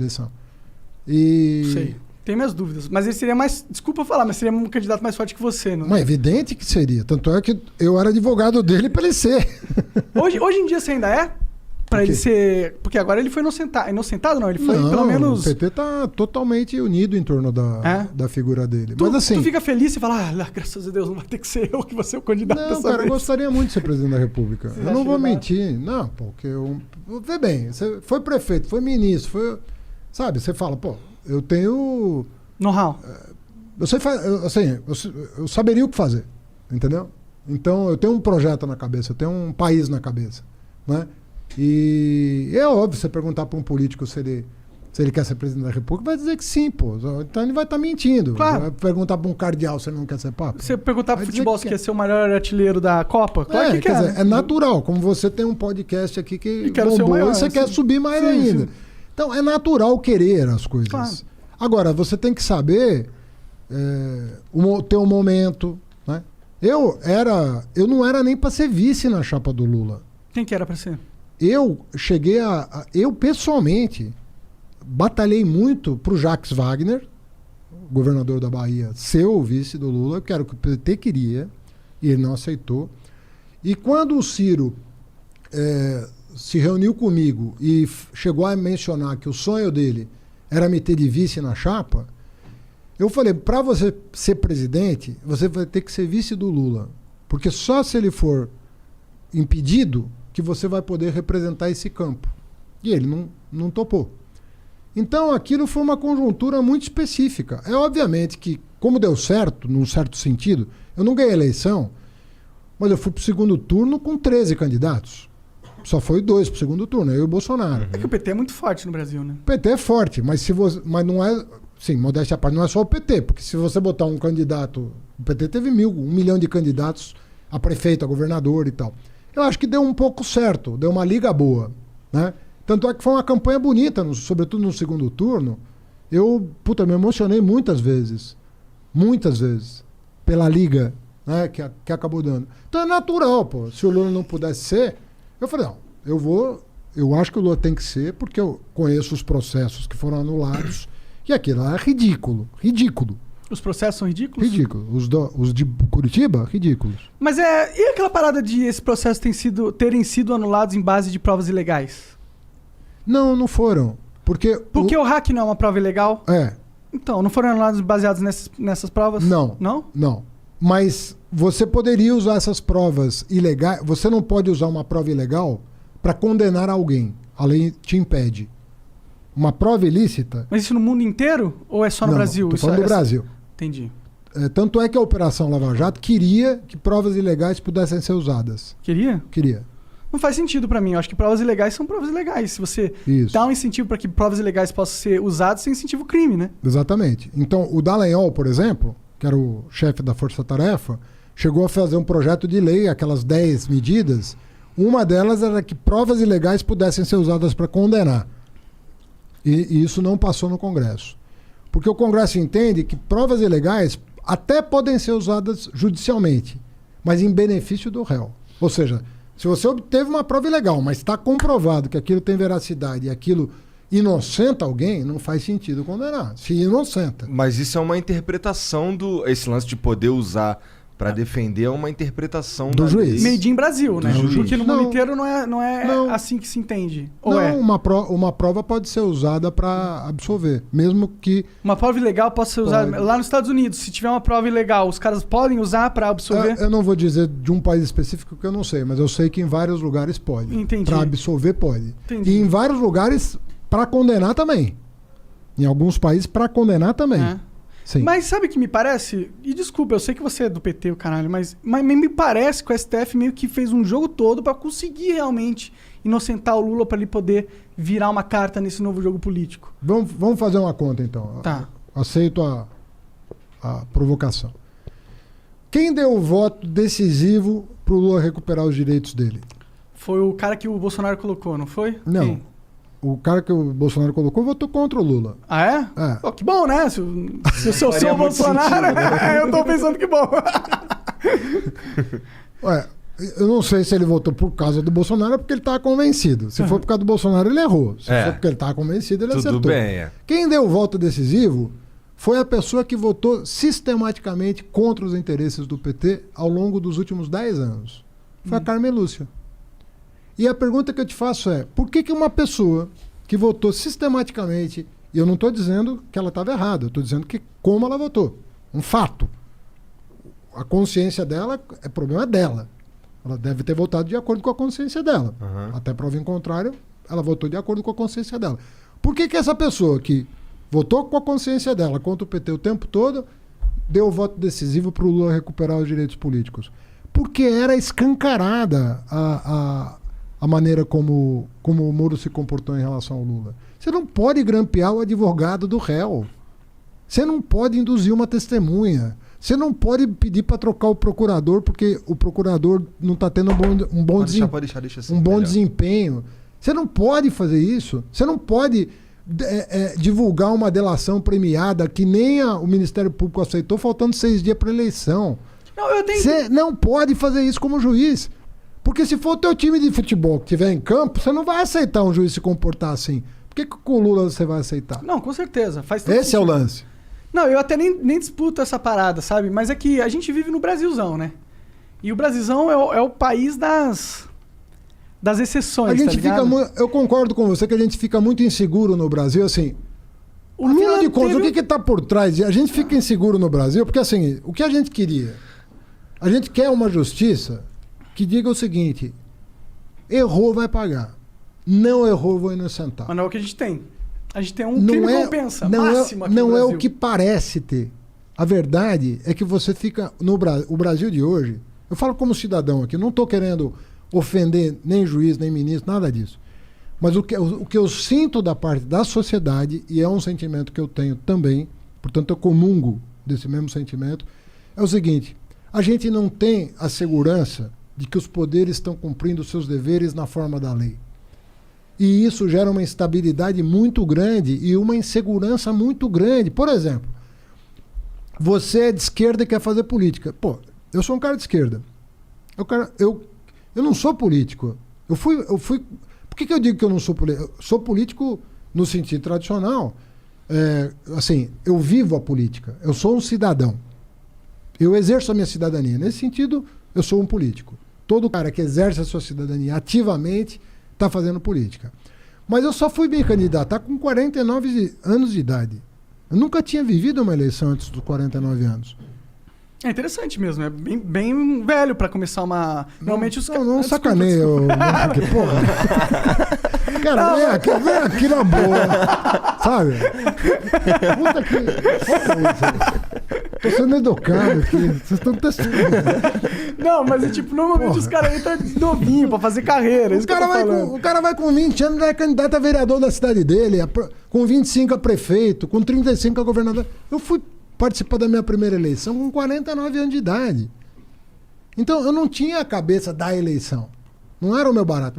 eleição. E... Sei. Tenho minhas dúvidas. Mas ele seria mais... Desculpa falar, mas seria um candidato mais forte que você, não é? Mas é evidente que seria. Tanto é que eu era advogado dele para ele ser. Hoje em dia você ainda é? Pra ele ser... Porque agora ele foi inocentado, não? Ele foi, não, pelo menos... o PT tá totalmente unido em torno da figura dele. Mas assim... Tu fica feliz e fala, graças a Deus, não vai ter que ser eu que vou ser o candidato dessa Não, cara, vez. eu gostaria muito de ser presidente da República. Você Eu não vou acha mentir. Não, porque eu... Vê bem, você foi prefeito, foi ministro, foi... Sabe, você fala, pô, eu tenho... Know-how. Eu saberia o que fazer, entendeu? Então, eu tenho um projeto na cabeça, eu tenho um país na cabeça, né? E é óbvio, você perguntar para um político se ele quer ser presidente da República, vai dizer que sim, pô. Então ele vai estar mentindo. Claro. Vai perguntar para um cardeal se ele não quer ser papa. Você perguntar pro futebol se quer ser o maior artilheiro da Copa? Claro que quer quer. dizer, é natural, como você tem um podcast aqui que bombou, maior, você quer subir mais ainda. Sim. Então, é natural querer as coisas. Claro. Agora, você tem que saber ter um momento, né? Eu não era nem para ser vice na chapa do Lula. Quem que era para ser? Eu cheguei eu pessoalmente batalhei muito pro Jacques Wagner, governador da Bahia, ser o vice do Lula, que era o que o PT queria, e ele não aceitou. E quando o Ciro se reuniu comigo e chegou a mencionar que o sonho dele era me ter de vice na chapa, eu falei, para você ser presidente, você vai ter que ser vice do Lula. Porque só se ele for impedido que você vai poder representar esse campo. E ele não topou. Então aquilo foi uma conjuntura muito específica. É obviamente que, como deu certo, num certo sentido, eu não ganhei a eleição, mas eu fui para o segundo turno com 13 candidatos. Só foi 2 para o segundo turno, eu e o Bolsonaro. É que o PT é muito forte no Brasil, né? O PT é forte, mas não é... Sim, modéstia à parte, não é só o PT, porque se você botar um candidato... O PT teve 1 milhão de candidatos a prefeito, a governador e tal. Eu acho que deu um pouco certo, deu uma liga boa, né? Tanto é que foi uma campanha bonita, sobretudo no segundo turno. Eu me emocionei muitas vezes, pela liga, né, que acabou dando. Então é natural, pô. Se o Lula não pudesse ser, eu falei, não, eu acho que o Lula tem que ser, porque eu conheço os processos que foram anulados, e aquilo é ridículo. Os processos são ridículos? Ridículo. Os de Curitiba, ridículos. Mas e aquela parada de esses processos terem sido anulados em base de provas ilegais? Não foram. Porque o hack não é uma prova ilegal? É. Então, não foram anulados baseados nessas provas? Não. Não? Não. Mas você poderia usar essas provas ilegais. Você não pode usar uma prova ilegal para condenar alguém. A lei te impede. Uma prova ilícita... Mas isso no mundo inteiro? Ou é só no Brasil? Tô falando do Brasil. Entendi. Tanto é que a Operação Lava Jato queria que provas ilegais pudessem ser usadas. Queria? Queria. Não faz sentido pra mim. Eu acho que provas ilegais são provas ilegais. Se você dá um incentivo para que provas ilegais possam ser usadas, você incentiva o crime, né? Exatamente. Então, o Dallagnol, por exemplo, que era o chefe da Força Tarefa, chegou a fazer um projeto de lei, aquelas 10 medidas. Uma delas era que provas ilegais pudessem ser usadas para condenar. E isso não passou no Congresso. Porque o Congresso entende que provas ilegais até podem ser usadas judicialmente, mas em benefício do réu. Ou seja, se você obteve uma prova ilegal, mas está comprovado que aquilo tem veracidade e aquilo inocenta alguém, não faz sentido condenar. Se inocenta. Mas isso é uma interpretação esse lance de poder usar para defender, é uma interpretação do juiz. Made in Brasil, né? Porque no mundo inteiro não é não. assim que se entende. Ou uma prova pode ser usada para absolver, mesmo que... Uma prova ilegal pode ser usada... Lá nos Estados Unidos, se tiver uma prova ilegal, os caras podem usar para absolver? Eu não vou dizer de um país específico que eu não sei, mas eu sei que em vários lugares pode. Entendi. Para absolver pode. Entendi. E em vários lugares para condenar também. Em alguns países para condenar também. Sim. Mas sabe o que me parece? E desculpa, eu sei que você é do PT, o caralho, mas me parece que o STF meio que fez um jogo todo para conseguir realmente inocentar o Lula para ele poder virar uma carta nesse novo jogo político. Vamos fazer uma conta, então. Tá. Aceito a provocação. Quem deu o voto decisivo pro Lula recuperar os direitos dele? Foi o cara que o Bolsonaro colocou, não foi? Não. Quem? O cara que o Bolsonaro colocou votou contra o Lula. Ah, é? É. Oh, que bom, né? Se eu sou o Bolsonaro, sentido, né? eu tô pensando que bom. Ué, Eu não sei se ele votou por causa do Bolsonaro ou porque ele estava convencido. Se for por causa do Bolsonaro, ele errou. Se for porque ele estava convencido, ele acertou. Tudo bem, é. Quem deu o voto decisivo foi a pessoa que votou sistematicamente contra os interesses do PT ao longo dos últimos 10 anos. Foi a Carmen Lúcia. E a pergunta que eu te faço é, por que uma pessoa que votou sistematicamente, e eu não estou dizendo que ela estava errada, eu estou dizendo que como ela votou. Um fato. A consciência dela é problema dela. Ela deve ter votado de acordo com a consciência dela. Até prova em contrário, ela votou de acordo com a consciência dela. Por que essa pessoa que votou com a consciência dela contra o PT o tempo todo deu o voto decisivo para o Lula recuperar os direitos políticos? Porque era escancarada a maneira como o Moro se comportou em relação ao Lula. Você não pode grampear o advogado do réu. Você não pode induzir uma testemunha. Você não pode pedir para trocar o procurador porque o procurador não está tendo um bom desempenho. Você não pode fazer isso. Você não pode divulgar uma delação premiada que nem o Ministério Público aceitou, faltando 6 dias para a eleição. Você não pode fazer isso como juiz. Porque se for o teu time de futebol que estiver em campo, você não vai aceitar um juiz se comportar assim. Por que com o Lula você vai aceitar? Não, com certeza. Faz todo Esse sentido. é o lance. Não, eu até nem disputo essa parada, sabe? Mas é que a gente vive no Brasilzão, né? E o Brasilzão é o país das exceções, A gente tá ligado? eu concordo com você que a gente fica muito inseguro no Brasil, assim. O Afinal Lula de contas, teve- o que está por trás? A gente fica inseguro no Brasil, porque assim, o que a gente queria? A gente quer uma justiça que diga o seguinte: errou, vai pagar. Não errou, vou inocentar. Mas não é o que a gente tem. A gente tem um crime compensa máximo aqui não no é Brasil. o que parece ter. A verdade é que você fica o Brasil de hoje. Eu falo como cidadão aqui, não estou querendo ofender nem juiz, nem ministro, nada disso. Mas o que eu sinto da parte da sociedade, e é um sentimento que eu tenho também, portanto eu comungo desse mesmo sentimento, é o seguinte: a gente não tem a segurança de que os poderes estão cumprindo seus deveres na forma da lei. E isso gera uma instabilidade muito grande e uma insegurança muito grande. Por exemplo, você é de esquerda e quer fazer política. Pô, eu sou um cara de esquerda. Eu não sou político. Eu fui. Por que eu digo que eu não sou político? Eu sou político no sentido tradicional. Assim, eu vivo a política. Eu sou um cidadão. Eu exerço a minha cidadania. Nesse sentido, eu sou um político. Todo cara que exerce a sua cidadania ativamente está fazendo política. Mas eu só fui me candidatar com 49 anos de idade. Eu nunca tinha vivido uma eleição antes dos 49 anos. É interessante mesmo, é bem velho pra começar uma... Normalmente os caras... Não sacaneia, porra. Cara, vem aqui na boa. Sabe? Puta que... Olha isso. Tô sendo educado aqui. Vocês estão testando. Não, mas é tipo, normalmente os caras aí tá novinho pra fazer carreira. O cara vai com 20 anos, é candidato a vereador da cidade dele, com 25 a prefeito, com 35 a governador. Eu fui participar da minha primeira eleição com 49 anos de idade. Então, eu não tinha a cabeça da eleição. Não era o meu barato.